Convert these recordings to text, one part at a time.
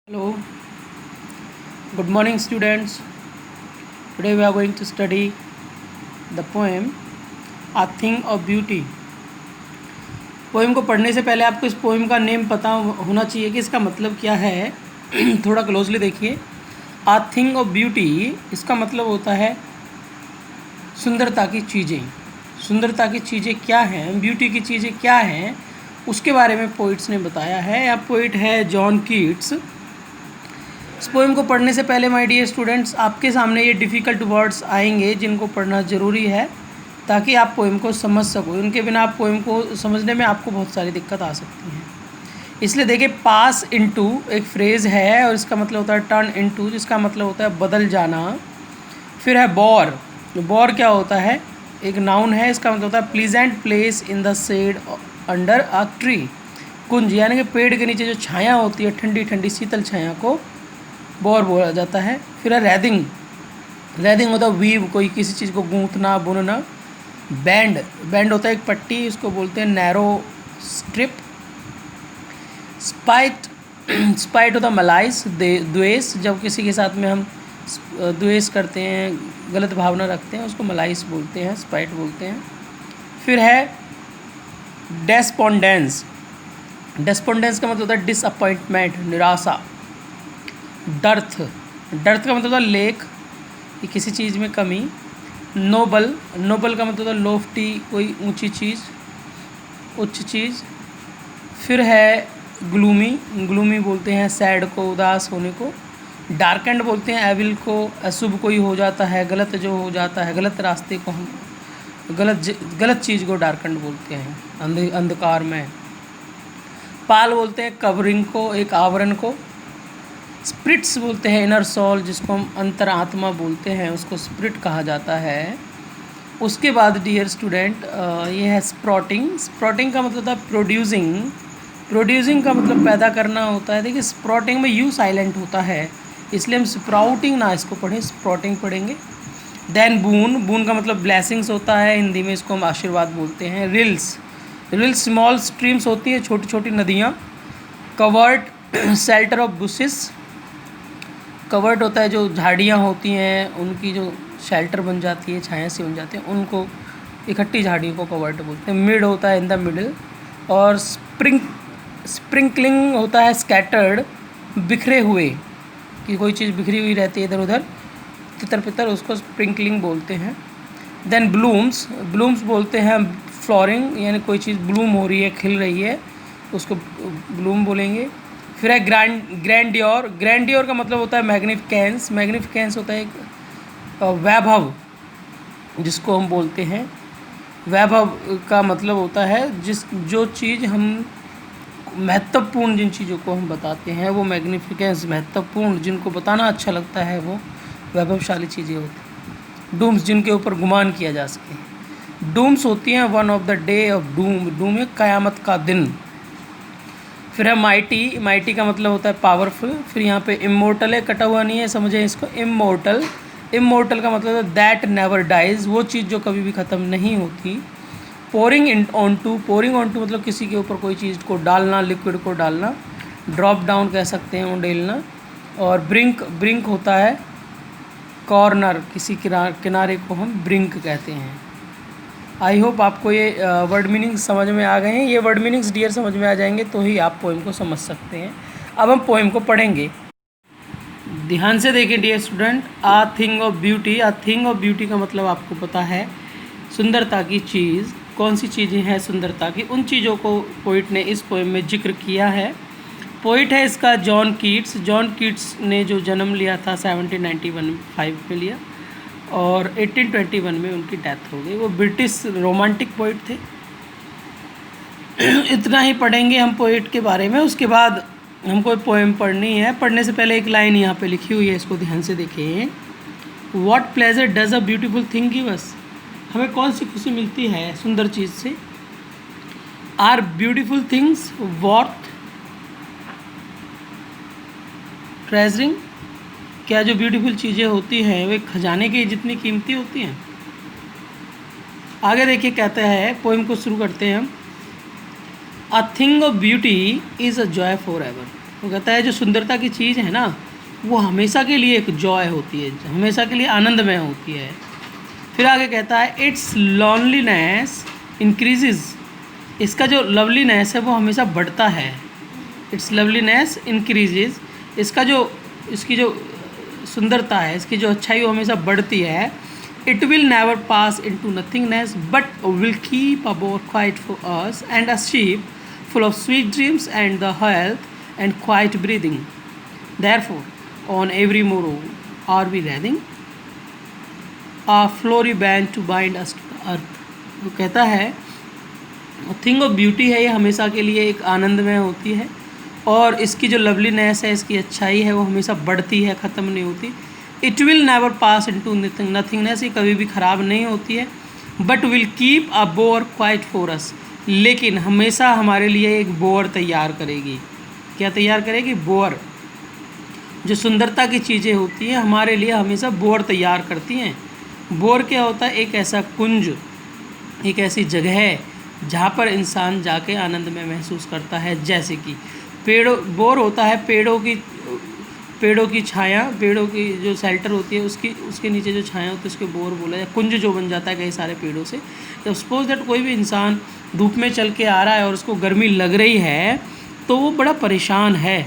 Hello, good morning students. Today we are going to study the poem A Thing of Beauty. Poem को पढ़ने से पहले आपको इस पोएम का नेम पता होना चाहिए कि इसका मतलब क्या है. थोड़ा क्लोजली देखिए. A Thing of Beauty इसका मतलब होता है सुंदरता की चीज़ें. सुंदरता की चीज़ें क्या हैं, ब्यूटी की चीज़ें क्या हैं, उसके बारे में पोइट्स ने बताया है. या पोइट है जॉन कीट्स. इस पोएम को पढ़ने से पहले माय डियर स्टूडेंट्स आपके सामने ये डिफ़िकल्ट वर्ड्स आएंगे जिनको पढ़ना ज़रूरी है ताकि आप पोएम को समझ सको. उनके बिना आप पोएम को समझने में आपको बहुत सारी दिक्कत आ सकती हैं. इसलिए देखिए, पास इनटू एक फ्रेज़ है और इसका मतलब होता है टर्न इनटू, जिसका मतलब होता है बदल जाना. फिर है बोर. बोर क्या होता है? एक नाउन है. इसका मतलब होता है pleasant place in the shade under a tree. कुंज यानी कि पेड़ के नीचे जो छाया होती है, ठंडी ठंडी शीतल छाया को बोर बोला जाता है. फिर है रैदिंग. रैदिंग होता है वीव, कोई किसी चीज़ को गूंथना बुनना. बैंड. बैंड होता है एक पट्टी, इसको बोलते हैं नैरो स्ट्रिप. स्पाइट. स्पाइट होता है मलाइस, द्वेष. जब किसी के साथ में हम द्वेष करते हैं, गलत भावना रखते हैं, उसको मलाइस बोलते हैं, स्पाइट बोलते हैं. फिर है डेस्पोंडेंस. डेस्पोंडेंस का मतलब होता है डिसअपॉइंटमेंट, निराशा. डर्थ. डर्थ का मतलब होता है लेक, कि किसी चीज़ में कमी. नोबल. नोबल का मतलब होता है लोफ्टी, कोई ऊंची चीज़, उच्च चीज़. फिर है ग्लूमी. ग्लूमी बोलते हैं सैड को, उदास होने को. डार्केंड बोलते हैं एविल को, अशुभ कोई हो जाता है, गलत जो हो जाता है, गलत रास्ते को हम गलत चीज़ को डार्केंड बोलते हैं, अंधकार में. पाल बोलते हैं कवरिंग को, एक आवरण को. स्पिरिट्स बोलते हैं इनर सोल, जिसको हम अंतर आत्मा बोलते हैं, उसको स्पिरिट कहा जाता है. उसके बाद डियर स्टूडेंट ये है स्प्रॉटिंग. स्प्रॉटिंग का मतलब होता है प्रोड्यूसिंग. प्रोड्यूसिंग का मतलब पैदा करना होता है. देखिए, स्प्रॉटिंग में यू साइलेंट होता है, इसलिए हम स्प्राउटिंग ना इसको पढ़ें, स्प्रॉटिंग पढ़ेंगे. देन बून. बून का मतलब ब्लेसिंग्स होता है, हिंदी में इसको हम आशीर्वाद बोलते हैं. रिल्स. रिल्स स्मॉल स्ट्रीम्स होती है, छोटी छोटी नदियाँ. Covered. Shelter of bushes. Covered होता है जो झाड़ियाँ होती हैं, उनकी जो शेल्टर बन जाती है, छाया सी बन जाती है, उनको इकट्ठी झाड़ियों को कवर्ड बोलते हैं. मिड होता है इन द मिडिल. और स्प्रिंकलिंग होता है स्कैटर्ड, बिखरे हुए, कि कोई चीज़ बिखरी हुई रहती है इधर उधर, तितर पितर, उसको स्प्रिंकलिंग बोलते हैं. Then blooms. ब्लूम्स बोलते हैं फ्लोरिंग, यानी कोई चीज़ ब्लूम हो रही है, खिल रही है, उसको ब्लूम बोलेंगे. फिर है ग्रैंडियोर. ग्रैंडियोर का मतलब होता है मैग्निफिकेंस. मैग्निफिकेंस होता है एक वैभव, जिसको हम बोलते हैं. वैभव का मतलब होता है जो चीज़ हम महत्वपूर्ण, जिन चीज़ों को हम बताते हैं वो मैग्निफिकेंस, महत्वपूर्ण, जिनको बताना अच्छा लगता है वो वैभवशाली चीज़ें होती हैं. डूम्स, जिनके ऊपर गुमान किया जा सके. डूम्स होती हैं one of the day of doom. Doom है क़यामत का दिन. फिर है माइटी. माइटी का मतलब होता है पावरफुल. फिर यहाँ पे इमोर्टल है, कटा हुआ नहीं है, समझें इसको. इमोर्टल. इमोर्टल का मतलब है दैट नेवर डाइज, वो चीज़ जो कभी भी ख़त्म नहीं होती. Pouring in on to. Pouring on to मतलब किसी के ऊपर कोई चीज़ को डालना, लिक्विड को डालना. ड्रॉप डाउन कह सकते हैं, उंडेलना. और ब्रिंक. ब्रिंक होता है कॉर्नर, किसी किनारे को हम ब्रिंक कहते हैं. आई होप आपको ये वर्ड मीनिंग्स समझ में आ गए हैं. ये वर्ड मीनिंग्स डियर समझ में आ जाएंगे तो ही आप पोएम को समझ सकते हैं. अब हम पोएम को पढ़ेंगे. ध्यान से देखें dear student. A thing of beauty. A thing of beauty का मतलब आपको पता है सुंदरता की चीज़. कौन सी चीज़ें हैं सुंदरता की, उन चीज़ों को पोइट ने इस पोएम में जिक्र किया है. पोइट है इसका जॉन कीट्स. जॉन कीट्स ने जो जन्म लिया था 1795 में लिया और 1821 में उनकी डेथ हो गई. वो ब्रिटिश रोमांटिक पोइट थे. इतना ही पढ़ेंगे हम पोइट के बारे में. उसके बाद हमको पोएम पढ़नी है. पढ़ने से पहले एक लाइन यहाँ पे लिखी हुई है, इसको ध्यान से देखें. What pleasure does a beautiful thing give us. हमें कौन सी खुशी मिलती है सुंदर चीज़ से. Are beautiful things worth treasuring. क्या जो ब्यूटीफुल चीज़ें होती हैं वे खजाने की जितनी कीमती होती हैं. आगे देखिए, कहता है, पोएम को शुरू करते हैं हम. A thing of beauty is a joy for ever. वो कहता है जो सुंदरता की चीज़ है ना वो हमेशा के लिए एक जॉय होती है, हमेशा के लिए आनंदमय होती है। फिर आगे कहता है इट्स लॉनलीनेस इंक्रीजेज, इसका जो लवलीनेस है वो हमेशा बढ़ता है। इट्स लवलीनेस इंक्रीजेज, इसकी जो सुंदरता है, इसकी जो अच्छाई वो हमेशा बढ़ती है। It will never pass into nothingness but will keep a bore quiet for us and a sheep full of sweet dreams and the health and quiet breathing. Therefore, on every morrow are we wreathing a flowery band to bind us to the earth. वो कहता है thing of beauty है, ये हमेशा के लिए एक आनंदमय होती है और इसकी जो लवलीनेस है, इसकी अच्छाई है वो हमेशा बढ़ती है, ख़त्म नहीं होती। It will never pass into nothingness, ये कभी भी ख़राब नहीं होती है। But will keep a bore quiet for us, लेकिन हमेशा हमारे लिए एक बोर तैयार करेगी। क्या तैयार करेगी? बोर। जो सुंदरता की चीज़ें होती हैं हमारे लिए हमेशा बोर तैयार करती हैं। बोर क्या होता है? एक ऐसा कुंज, एक ऐसी जगह है जहाँ पर इंसान जाके आनंद में महसूस करता है। जैसे कि बोर होता है पेड़ों की छाया, पेड़ों की जो शेल्टर होती है उसके नीचे जो छाया होती है उसके बोर बोला जाए। कुंज जो बन जाता है कई सारे पेड़ों से। जब सपोज दैट कोई भी इंसान धूप में चल के आ रहा है और उसको गर्मी लग रही है तो वो बड़ा परेशान है,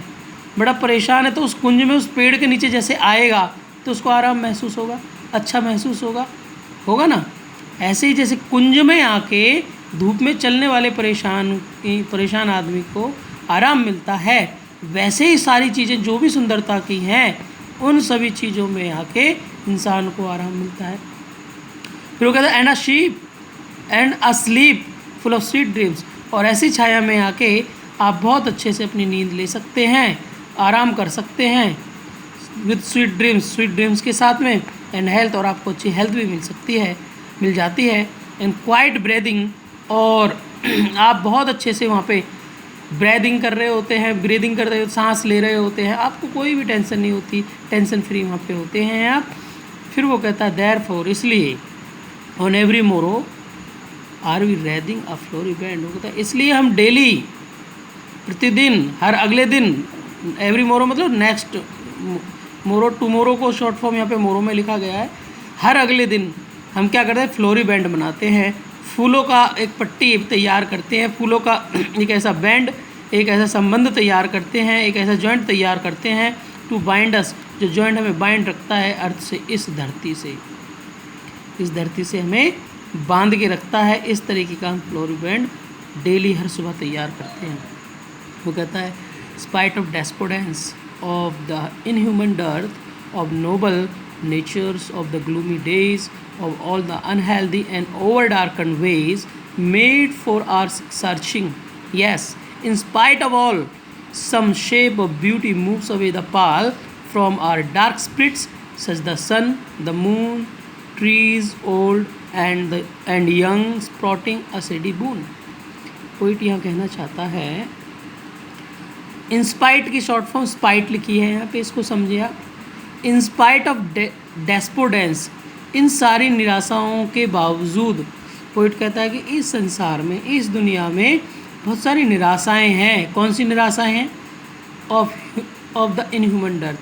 तो उस कुंज में उस पेड़ के नीचे जैसे आएगा तो उसको आराम महसूस होगा, अच्छा महसूस होगा ना। ऐसे ही जैसे कुंज में आके धूप में चलने वाले परेशान आदमी को आराम मिलता है, वैसे ही सारी चीज़ें जो भी सुंदरता की हैं उन सभी चीज़ों में आके इंसान को आराम मिलता है। फिर वो कहता है and a sheep and a slip full of sweet dreams, और ऐसी छाया में आके आप बहुत अच्छे से अपनी नींद ले सकते हैं, आराम कर सकते हैं विद स्वीट ड्रीम्स के साथ में, एंड हेल्थ, और आपको अच्छी हेल्थ भी मिल जाती है, एंड क्वाइट ब्रीदिंग, और आप बहुत अच्छे से वहाँ पे ब्रीदिंग कर रहे होते, सांस ले रहे होते हैं, आपको कोई भी टेंशन नहीं होती, टेंशन फ्री वहाँ पे होते हैं आप। फिर वो कहता है देयरफॉर, इसलिए on every morrow are we wreathing a flowery band, वो कहता है इसलिए हम डेली, प्रतिदिन, हर अगले दिन, एवरी मोरो मतलब नेक्स्ट मोरो, टुमोरो को शॉर्ट फॉर्म यहाँ पे मोरो में लिखा गया है। हर अगले दिन हम क्या करते हैं? फ्लोरी बैंड बनाते हैं, फूलों का एक पट्टी तैयार करते हैं, फूलों का एक ऐसा बैंड, एक ऐसा संबंध तैयार करते हैं, एक ऐसा जॉइंट तैयार करते हैं टू बाइंड अस, जो जॉइंट हमें बाइंड रखता है अर्थ से, इस धरती से हमें बांध के रखता है। इस तरीके का हम फ्लोरी बैंड डेली हर सुबह तैयार करते हैं। वो कहता है spite of despondence of the inhuman dearth of noble natures of the gloomy days of all the unhealthy and overdarkened ways made for our searching. Yes, in spite of all, some shape of beauty moves away the pall from our dark spirits, such the sun, the moon, trees old and young sprouting a shady boon. Poet यहाँ कहना चाहता है, in spite की short form spite लिखी है यहाँ पे, इसको समझिए आप। इन स्पाइट ऑफ डेस्पोडेंस, इन सारी निराशाओं के बावजूद, पोइट कहता है कि इस संसार में, इस दुनिया में बहुत सारी निराशाएं हैं। कौन सी निराशाएं हैं? ऑफ द इनह्यूमन डर्थ,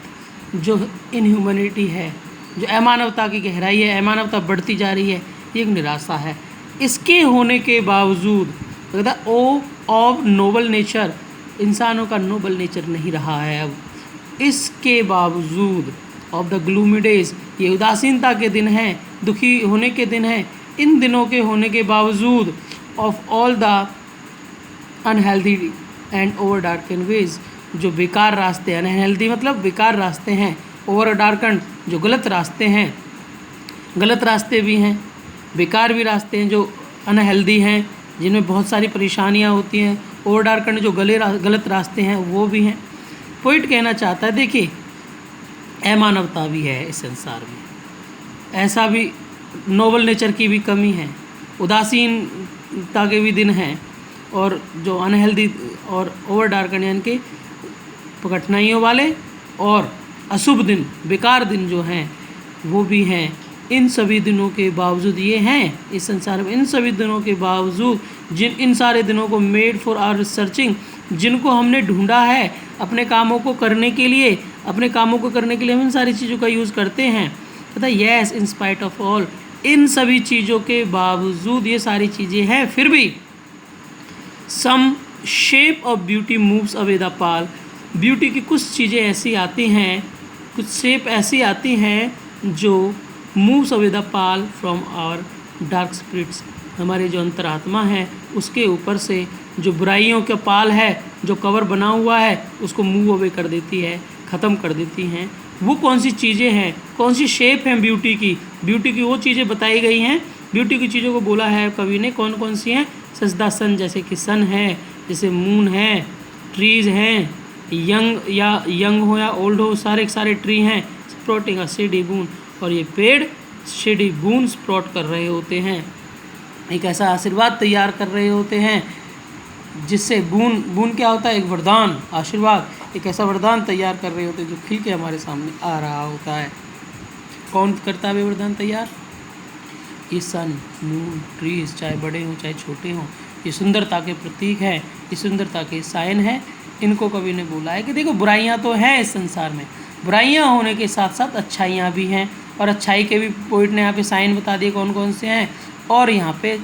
जो इनह्यूमनिटी है, जो अमानवता की गहराई है, अमानवता बढ़ती जा रही है, ये एक निराशा है। इसके होने के बावजूद कहता है ओ ऑफ नोबल नेचर, इंसानों का नोबल नेचर नहीं रहा है अब। इसके बावजूद ऑफ द ग्लूमी डेज, ये उदासीनता के दिन हैं, दुखी होने के दिन हैं, इन दिनों के होने के बावजूद of all the unhealthy and over darkened ways, जो बेकार रास्ते, अनहेल्दी मतलब बेकार रास्ते हैं, ओवर डार्कन जो गलत रास्ते हैं, गलत रास्ते भी हैं, बेकार भी रास्ते हैं, जो अनहेल्दी हैं, जिनमें बहुत सारी परेशानियां होती हैं, ओवर डार्कन जो गलत रास्ते हैं वो भी हैं। पोइट कहना चाहता है देखिए अमानवता भी है इस संसार में, ऐसा भी नोबल नेचर की भी कमी है, उदासीनता के भी दिन हैं, और जो अनहेल्दी और ओवर डार्कन यानी कि कठिनाइयों वाले और अशुभ दिन, बेकार दिन जो हैं वो भी हैं। इन सभी दिनों के बावजूद ये हैं इस संसार में, इन सभी दिनों के बावजूद, इन सारे दिनों को मेड फॉर आवर सर्चिंग, जिनको हमने ढूंढा है अपने कामों को करने के लिए, हम इन सारी चीज़ों का यूज़ करते हैं। पता yes in spite of all, इन सभी चीज़ों के बावजूद ये सारी चीज़ें हैं, फिर भी some shape of beauty moves away the pall, beauty की कुछ चीज़ें ऐसी आती हैं, कुछ शेप ऐसी आती हैं जो moves away the pall from our dark spirits, हमारे जो अंतरात्मा है उसके ऊपर से जो बुराइयों का पाल है, जो कवर बना हुआ है, उसको मूव अवे कर देती है, ख़त्म कर देती हैं। वो कौन सी चीज़ें हैं, कौन सी शेप हैं ब्यूटी की वो चीज़ें बताई गई हैं। ब्यूटी की चीज़ों को बोला है कवि ने, कौन कौन सी हैं? सच द सन, जैसे कि सन है, जैसे मून है, ट्रीज़ हैं, यंग हो या ओल्ड हो, सारे ट्री हैं, स्प्रोटिंग अ शेडी बून, और ये पेड़ शेडी बून स्प्रोट कर रहे होते हैं, एक ऐसा आशीर्वाद तैयार कर रहे होते हैं जिससे बून क्या होता है? एक वरदान, आशीर्वाद, एक ऐसा वरदान तैयार कर रहे होते हैं जो खिल के हमारे सामने आ रहा होता है। कौन करता है वरदान तैयार? ये सन, मून, ट्रीज, चाहे बड़े हों चाहे छोटे हों, ये सुंदरता के प्रतीक हैं, ये सुंदरता के साइन हैं। इनको कवि ने बोला है कि देखो बुराइयां तो हैं इस संसार में, बुराइयां होने के साथ साथ अच्छाइयां भी हैं, और अच्छाई के भी पोइट ने यहाँ पे साइन बता दिए कौन कौन से हैं, और यहाँ पे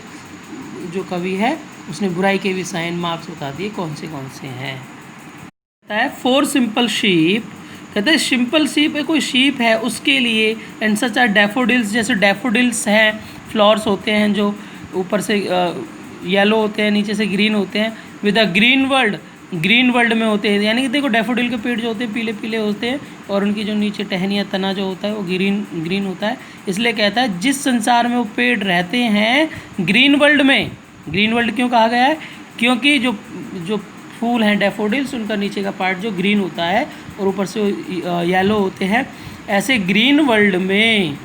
जो कवि है उसने बुराई के भी साइन मार्क्स बता दिए कौन से हैं। कहता है 4 सिंपल शीप, कहते हैं सिंपल शीप है, कोई शीप है उसके लिए, एंड सच आर डैफोडिल्स, जैसे डैफोडिल्स हैं, फ्लावर्स होते हैं जो ऊपर से येलो होते हैं, नीचे से ग्रीन होते हैं, विद अ ग्रीन वर्ल्ड में होते हैं, यानी कि देखो डैफोडिल के पेड़ जो होते हैं पीले पीले होते हैं, और उनकी जो नीचे टहनियाँ तना जो होता है वो ग्रीन होता है। इसलिए कहता है जिस संसार में वो पेड़ रहते हैं ग्रीन वर्ल्ड क्यों कहा गया है? क्योंकि जो फूल हैं डैफोडिल्स, उनका नीचे का पार्ट जो ग्रीन होता है और ऊपर से येलो होते हैं, ऐसे ग्रीन वर्ल्ड में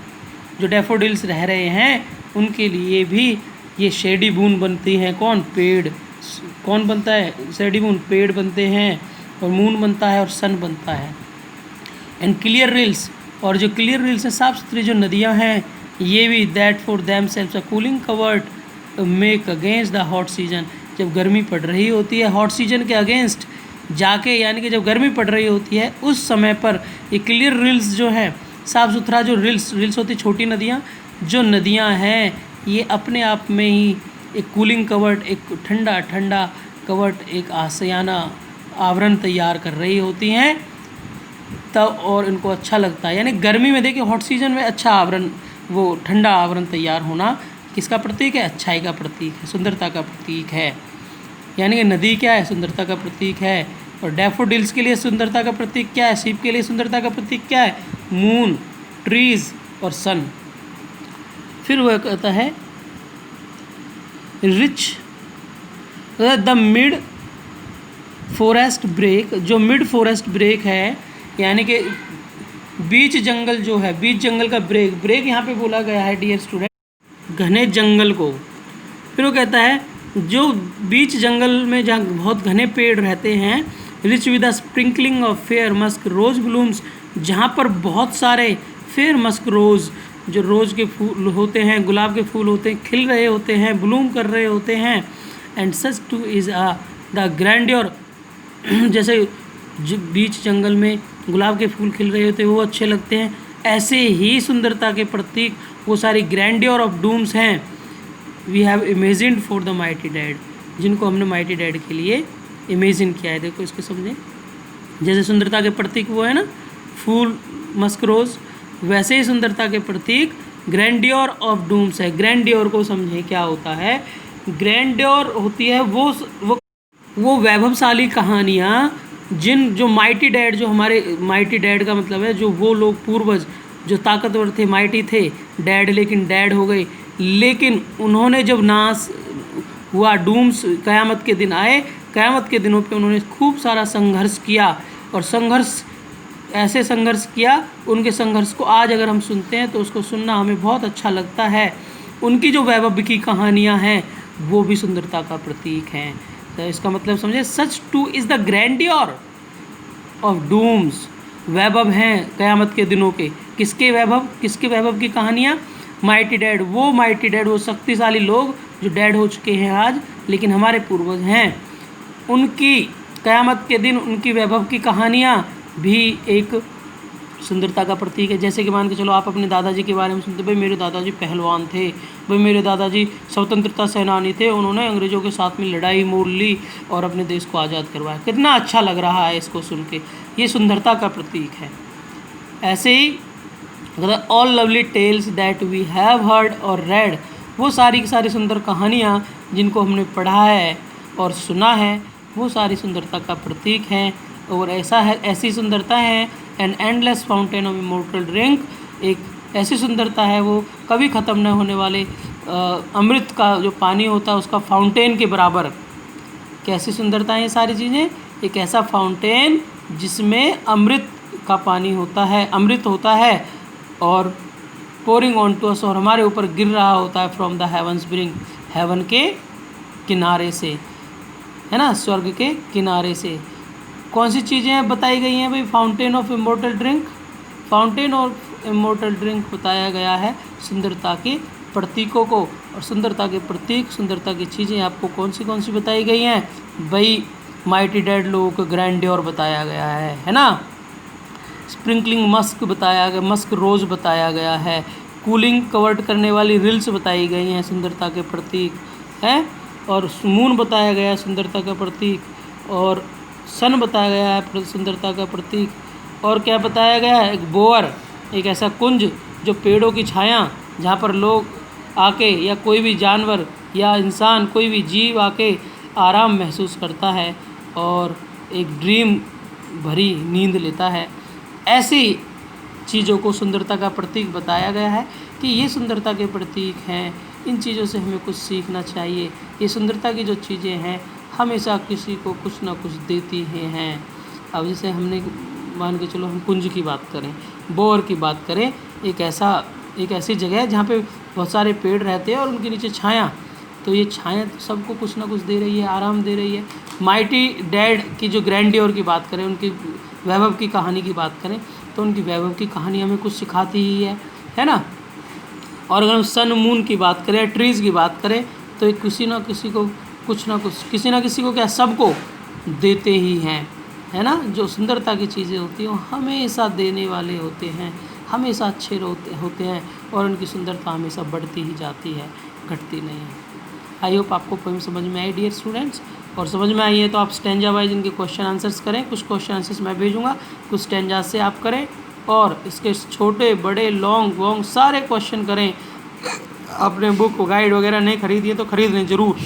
जो डैफोडिल्स रह रहे हैं उनके लिए भी ये शेडी बून बनती हैं। पेड़। कौन बनता है? शेडी बून, पेड़ बनते हैं, और मून बनता है, और सन बनता है। एंड क्लियर रिल्स, और जो क्लियर रिल्स हैं, साफ सुथरी जो नदियाँ हैं, ये भी that for them selves a cooling covert make against the hot season, जब गर्मी पड़ रही होती है हॉट सीजन के अगेंस्ट जाके, यानी कि जब गर्मी पड़ रही होती है उस समय पर ये क्लियर रिल्स जो है, साफ़ सुथरा जो रिल्स होती, छोटी नदियाँ, जो नदियाँ हैं ये अपने आप में ही एक कूलिंग कवर्ट, एक ठंडा कवर्ट, एक आशियाना आवरण तैयार कर रही होती हैं तब, और इनको अच्छा लगता है। यानी गर्मी में देखिए हॉट सीजन में अच्छा आवरण, वो ठंडा आवरण तैयार होना किसका प्रतीक है? अच्छाई का प्रतीक है, सुंदरता का प्रतीक है। यानी कि नदी क्या है? सुंदरता का प्रतीक है। और डैफोडिल्स के लिए सुंदरता का प्रतीक क्या है? शीप के लिए सुंदरता का प्रतीक क्या है? मून, ट्रीज और सन। फिर वह कहता है rich the mid forest brake, जो मिड फॉरेस्ट ब्रेक है, यानी कि बीच जंगल जो है, बीच जंगल का ब्रेक यहाँ पे बोला गया है डियर स्टूडेंट, घने जंगल को। फिर वो कहता है जो बीच जंगल में जहाँ बहुत घने पेड़ रहते हैं, rich with a sprinkling of fair musk rose blooms, जहाँ पर बहुत सारे फेयर मस्क रोज़, जो रोज़ के फूल होते हैं, गुलाब के फूल होते हैं, खिल रहे होते हैं, ब्लूम कर रहे होते हैं। And such too is the grandeur, जैसे बीच जंगल में गुलाब के फूल खिल रहे होते हैं वो अच्छे लगते हैं, ऐसे ही सुंदरता के प्रतीक वो सारी ग्रैंडियर ऑफ डूम्स हैं we have imagined for the mighty dead, जिनको हमने माइटी डैड के लिए इमेजिन किया है। देखो इसको समझें, जैसे सुंदरता के प्रतीक वो है ना फूल मस्क रोज़, वैसे ही सुंदरता के प्रतीक ग्रैंडियर ऑफ डूम्स है। ग्रैंडियर को समझें क्या होता है? ग्रैंडियर होती है वो वैभवशाली कहानियाँ जो माइटी डैड, जो हमारे माइटी डैड का मतलब है जो वो लोग पूर्वज जो ताकतवर थे, माइटी थे डैड, लेकिन डैड हो गए, लेकिन उन्होंने जब नाश हुआ, डूम्स क़यामत के दिन आए, क़यामत के दिनों पे उन्होंने खूब सारा संघर्ष किया, और ऐसे संघर्ष किया, उनके संघर्ष को आज अगर हम सुनते हैं तो उसको सुनना हमें बहुत अच्छा लगता है। उनकी जो वैभव की कहानियाँ हैं वो भी सुंदरता का प्रतीक हैं। तो इसका मतलब समझे, such too is the grandeur of dooms, वैभव हैं क़यामत के दिनों के। किसके वैभव की कहानियाँ? माइटी डैड, वो शक्तिशाली लोग जो डैड हो चुके हैं आज, लेकिन हमारे पूर्वज हैं, उनकी क़यामत के दिन उनकी वैभव की कहानियाँ भी एक सुंदरता का प्रतीक है। जैसे कि मान के चलो आप अपने दादाजी के बारे में सुनते, भाई मेरे दादाजी पहलवान थे, भाई मेरे दादाजी स्वतंत्रता सेनानी थे, उन्होंने अंग्रेज़ों के साथ में लड़ाई मोल ली और अपने देश को आज़ाद करवाया। कितना अच्छा लग रहा है इसको सुन के, ये सुंदरता का प्रतीक है। ऐसे ही अगर all lovely tales that we have heard or read, वो सारी की सारी सुंदर कहानियाँ जिनको हमने पढ़ा है और सुना है, वो सारी सुंदरता का प्रतीक हैं। और ऐसा है, ऐसी सुंदरता है an endless fountain of immortal drink, एक ऐसी सुंदरता है वो कभी ख़त्म न होने वाले अमृत का जो पानी होता है उसका फाउंटेन के बराबर। कैसी सुंदरता है ये सारी चीज़ें? एक ऐसा फाउंटेन जिसमें अमृत का पानी होता है, अमृत होता है और पोरिंग ऑन टू अस, और हमारे ऊपर गिर रहा होता है from the heavens brink, heaven के किनारे से, है ना, स्वर्ग के किनारे से। कौन सी चीज़ें बताई गई हैं भाई? Fountain of immortal drink, fountain of immortal drink बताया गया है सुंदरता के प्रतीकों को। और सुंदरता के प्रतीक, सुंदरता की चीज़ें आपको कौन सी बताई गई हैं भाई? माइटी डेड लोगों को ग्रैंडियर बताया गया है ना, स्प्रिंकलिंग मस्क बताया गया, मस्क रोज़ बताया गया है, कूलिंग कवर्ड करने वाली रिल्स बताई गई हैं सुंदरता के प्रतीक है, और मून बताया गया है सुंदरता का प्रतीक, और सन बताया गया है सुंदरता का प्रतीक, और क्या बताया गया है? एक बोअर, एक ऐसा कुंज जो पेड़ों की छाया, जहाँ पर लोग आके या कोई भी जानवर या इंसान, कोई भी जीव आके आराम महसूस करता है और एक ड्रीम भरी नींद लेता है। ऐसी चीज़ों को सुंदरता का प्रतीक बताया गया है कि ये सुंदरता के प्रतीक हैं, इन चीज़ों से हमें कुछ सीखना चाहिए। ये सुंदरता की जो चीज़ें हैं हमेशा किसी को कुछ ना कुछ देती ही हैं। अब जैसे हमने मान के चलो हम कुंज की बात करें, बोअर की बात करें, एक ऐसी जगह है जहाँ पे बहुत सारे पेड़ रहते हैं और उनके नीचे छाया, तो ये छाया तो सबको कुछ ना कुछ दे रही है, आराम दे रही है। माइटी डैड की जो ग्रैंडियर की बात करें, उनकी वैभव की कहानी की बात करें, तो उनकी वैभव की कहानी हमें कुछ सिखाती ही है ना। और अगर हम सन मून की बात करें, ट्रीज़ की बात करें, तो एक किसी ना किसी को कुछ ना कुछ, किसी ना किसी को क्या, सबको देते ही हैं, है ना। जो सुंदरता की चीज़ें होती हैं वो हमेशा देने वाले होते हैं, हमेशा अच्छे होते हैं और उनकी सुंदरता हमेशा बढ़ती ही जाती है, घटती नहीं है। आई होप आपको पोएम समझ में आई डियर स्टूडेंट्स, और समझ में आई है तो आप स्टैंजा वाइज इनके क्वेश्चन आंसर्स करें। कुछ क्वेश्चन आंसर्स मैं भेजूँगा, कुछ स्टैंजा से आप करें, और इसके छोटे बड़े लॉन्ग वॉन्ग सारे क्वेश्चन करें। आपने बुक गाइड वगैरह नहीं खरीदी है तो खरीद लें ज़रूर।